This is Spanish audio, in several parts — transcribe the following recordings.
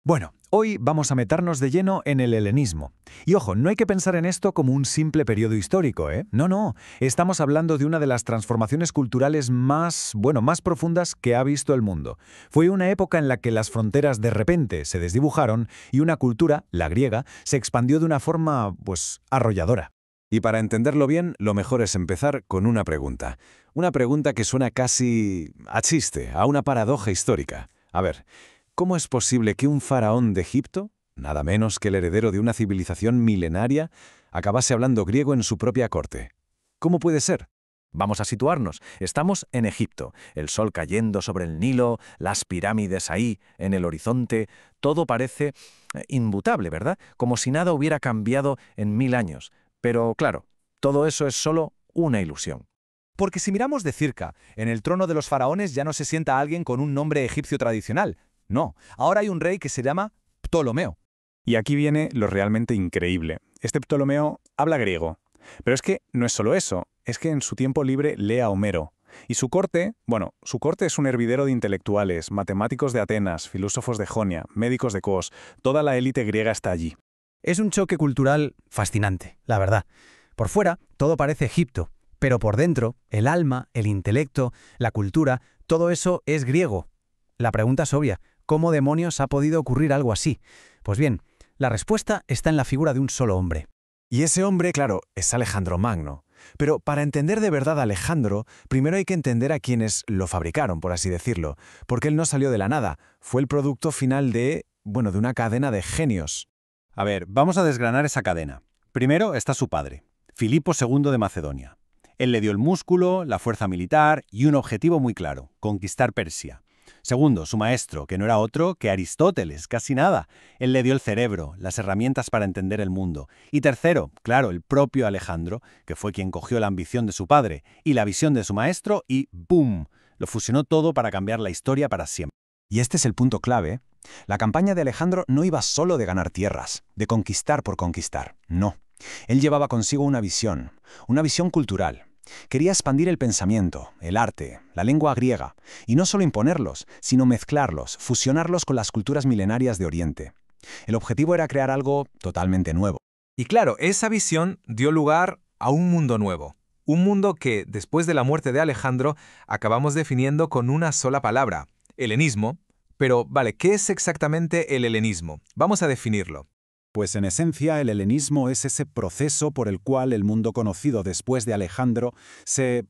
Bueno, hoy vamos a meternos de lleno en el helenismo. Y ojo, no hay que pensar en esto como un simple periodo histórico, ¿eh? No. Estamos hablando de una de las transformaciones culturales más profundas que ha visto el mundo. Fue una época en la que las fronteras de repente se desdibujaron y una cultura, la griega, se expandió de una forma, arrolladora. Y para entenderlo bien, lo mejor es empezar con una pregunta. Una pregunta que suena casi a chiste, a una paradoja histórica. A ver, ¿cómo es posible que un faraón de Egipto, nada menos que el heredero de una civilización milenaria, acabase hablando griego en su propia corte? ¿Cómo puede ser? Vamos a situarnos. Estamos en Egipto, el sol cayendo sobre el Nilo, las pirámides ahí, en el horizonte, todo parece inmutable, ¿verdad? Como si nada hubiera cambiado en 1000 años. Pero claro, todo eso es solo una ilusión. Porque si miramos de cerca, en el trono de los faraones ya no se sienta alguien con un nombre egipcio tradicional. No, ahora hay un rey que se llama Ptolomeo. Y aquí viene lo realmente increíble. Este Ptolomeo habla griego. Pero es que no es solo eso, es que en su tiempo libre lee a Homero. Y su corte es un hervidero de intelectuales, matemáticos de Atenas, filósofos de Jonia, médicos de Cos, toda la élite griega está allí. Es un choque cultural fascinante, la verdad. Por fuera, todo parece Egipto, pero por dentro, el alma, el intelecto, la cultura, todo eso es griego. La pregunta es obvia, ¿cómo demonios ha podido ocurrir algo así? Pues bien, la respuesta está en la figura de un solo hombre. Y ese hombre, claro, es Alejandro Magno. Pero para entender de verdad a Alejandro, primero hay que entender a quienes lo fabricaron, por así decirlo, porque él no salió de la nada, fue el producto final de una cadena de genios. A ver, vamos a desgranar esa cadena. Primero está su padre, Filipo II de Macedonia. Él le dio el músculo, la fuerza militar y un objetivo muy claro, conquistar Persia. Segundo, su maestro, que no era otro que Aristóteles, casi nada. Él le dio el cerebro, las herramientas para entender el mundo. Y tercero, claro, el propio Alejandro, que fue quien cogió la ambición de su padre y la visión de su maestro y ¡boom! Lo fusionó todo para cambiar la historia para siempre. Y este es el punto clave. La campaña de Alejandro no iba solo de ganar tierras, de conquistar por conquistar. No. Él llevaba consigo una visión cultural. Quería expandir el pensamiento, el arte, la lengua griega, y no solo imponerlos, sino mezclarlos, fusionarlos con las culturas milenarias de Oriente. El objetivo era crear algo totalmente nuevo. Y claro, esa visión dio lugar a un mundo nuevo. Un mundo que, después de la muerte de Alejandro, acabamos definiendo con una sola palabra, helenismo. Pero, vale, ¿qué es exactamente el helenismo? Vamos a definirlo. Pues en esencia el helenismo es ese proceso por el cual el mundo conocido después de Alejandro se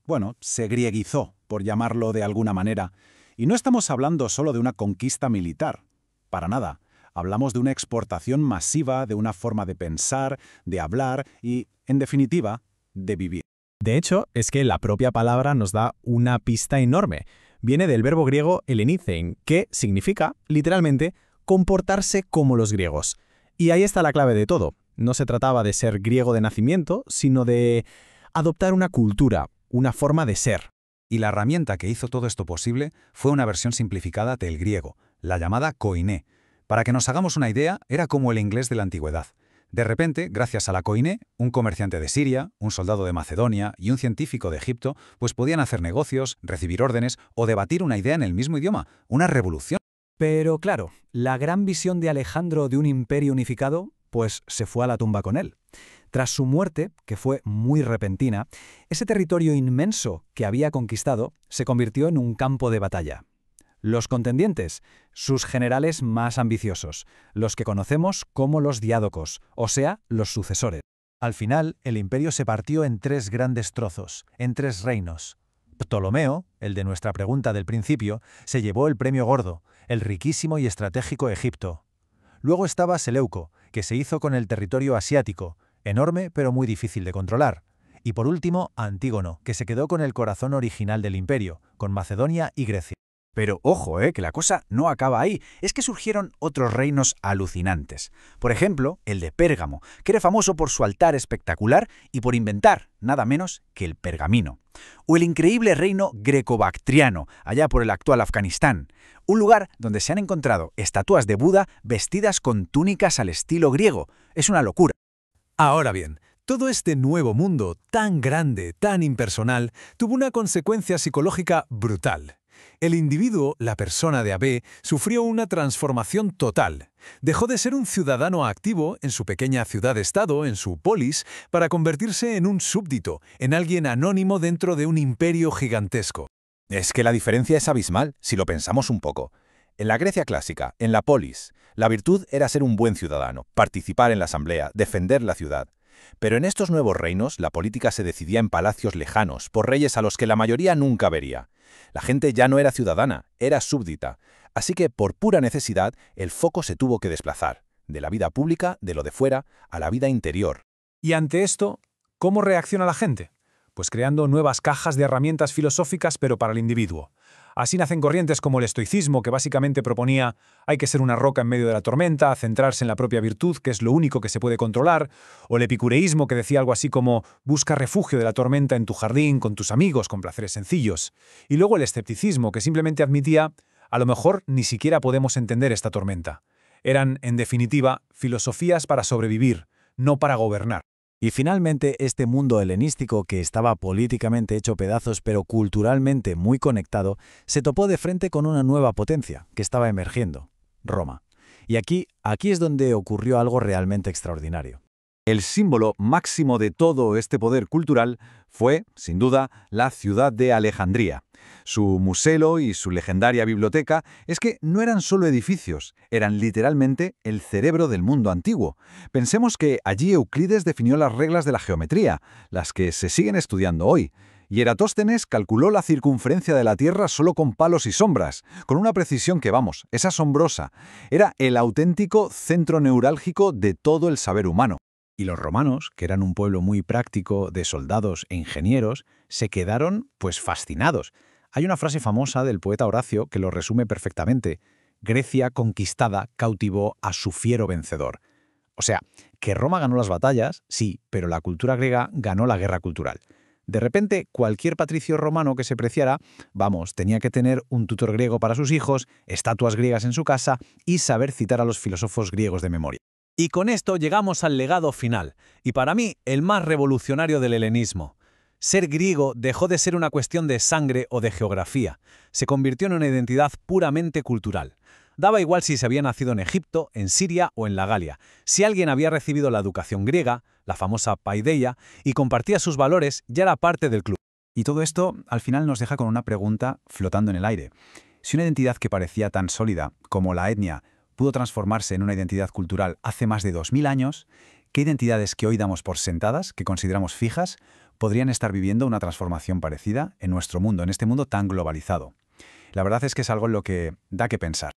grieguizó, por llamarlo de alguna manera. Y no estamos hablando solo de una conquista militar, para nada. Hablamos de una exportación masiva de una forma de pensar, de hablar y, en definitiva, de vivir. De hecho, es que la propia palabra nos da una pista enorme. Viene del verbo griego helenizein, que significa, literalmente, comportarse como los griegos. Y ahí está la clave de todo. No se trataba de ser griego de nacimiento, sino de adoptar una cultura, una forma de ser. Y la herramienta que hizo todo esto posible fue una versión simplificada del griego, la llamada koiné. Para que nos hagamos una idea, era como el inglés de la antigüedad. De repente, gracias a la koiné, un comerciante de Siria, un soldado de Macedonia y un científico de Egipto, podían hacer negocios, recibir órdenes o debatir una idea en el mismo idioma. Una revolución. Pero claro, la gran visión de Alejandro de un imperio unificado, se fue a la tumba con él. Tras su muerte, que fue muy repentina, ese territorio inmenso que había conquistado se convirtió en un campo de batalla. Los contendientes, sus generales más ambiciosos, los que conocemos como los diádocos, o sea, los sucesores. Al final, el imperio se partió en 3 grandes trozos, en 3 reinos. Ptolomeo, el de nuestra pregunta del principio, se llevó el premio gordo, el riquísimo y estratégico Egipto. Luego estaba Seleuco, que se hizo con el territorio asiático, enorme pero muy difícil de controlar. Y por último, Antígono, que se quedó con el corazón original del imperio, con Macedonia y Grecia. Pero ojo, que la cosa no acaba ahí. Es que surgieron otros reinos alucinantes. Por ejemplo, el de Pérgamo, que era famoso por su altar espectacular y por inventar nada menos que el pergamino. O el increíble reino greco-bactriano, allá por el actual Afganistán. Un lugar donde se han encontrado estatuas de Buda vestidas con túnicas al estilo griego. Es una locura. Ahora bien, todo este nuevo mundo, tan grande, tan impersonal, tuvo una consecuencia psicológica brutal. El individuo, la persona de AB, sufrió una transformación total. Dejó de ser un ciudadano activo en su pequeña ciudad-estado, en su polis, para convertirse en un súbdito, en alguien anónimo dentro de un imperio gigantesco. Es que la diferencia es abismal, si lo pensamos un poco. En la Grecia clásica, en la polis, la virtud era ser un buen ciudadano, participar en la asamblea, defender la ciudad. Pero en estos nuevos reinos, la política se decidía en palacios lejanos, por reyes a los que la mayoría nunca vería. La gente ya no era ciudadana, era súbdita. Así que, por pura necesidad, el foco se tuvo que desplazar, de la vida pública, de lo de fuera, a la vida interior. Y ante esto, ¿cómo reacciona la gente? Pues creando nuevas cajas de herramientas filosóficas, pero para el individuo. Así nacen corrientes como el estoicismo, que básicamente proponía hay que ser una roca en medio de la tormenta, centrarse en la propia virtud, que es lo único que se puede controlar, o el epicureísmo, que decía algo así como busca refugio de la tormenta en tu jardín, con tus amigos, con placeres sencillos. Y luego el escepticismo, que simplemente admitía a lo mejor ni siquiera podemos entender esta tormenta. Eran, en definitiva, filosofías para sobrevivir, no para gobernar. Y finalmente, este mundo helenístico, que estaba políticamente hecho pedazos pero culturalmente muy conectado, se topó de frente con una nueva potencia que estaba emergiendo, Roma. Y aquí es donde ocurrió algo realmente extraordinario. El símbolo máximo de todo este poder cultural fue, sin duda, la ciudad de Alejandría. Su museo y su legendaria biblioteca es que no eran solo edificios, eran literalmente el cerebro del mundo antiguo. Pensemos que allí Euclides definió las reglas de la geometría, las que se siguen estudiando hoy. Y Eratóstenes calculó la circunferencia de la Tierra solo con palos y sombras, con una precisión que, vamos, es asombrosa. Era el auténtico centro neurálgico de todo el saber humano. Y los romanos, que eran un pueblo muy práctico de soldados e ingenieros, se quedaron, pues, fascinados. Hay una frase famosa del poeta Horacio que lo resume perfectamente. Grecia conquistada cautivó a su fiero vencedor. O sea, que Roma ganó las batallas, sí, pero la cultura griega ganó la guerra cultural. De repente, cualquier patricio romano que se preciara, vamos, tenía que tener un tutor griego para sus hijos, estatuas griegas en su casa y saber citar a los filósofos griegos de memoria. Y con esto llegamos al legado final, y para mí el más revolucionario del helenismo. Ser griego dejó de ser una cuestión de sangre o de geografía, se convirtió en una identidad puramente cultural. Daba igual si se había nacido en Egipto, en Siria o en la Galia. Si alguien había recibido la educación griega, la famosa paideia, y compartía sus valores, ya era parte del club. Y todo esto al final nos deja con una pregunta flotando en el aire. Si una identidad que parecía tan sólida como la etnia pudo transformarse en una identidad cultural hace más de 2000 años, ¿qué identidades que hoy damos por sentadas, que consideramos fijas, podrían estar viviendo una transformación parecida en nuestro mundo, en este mundo tan globalizado? La verdad es que es algo en lo que da que pensar.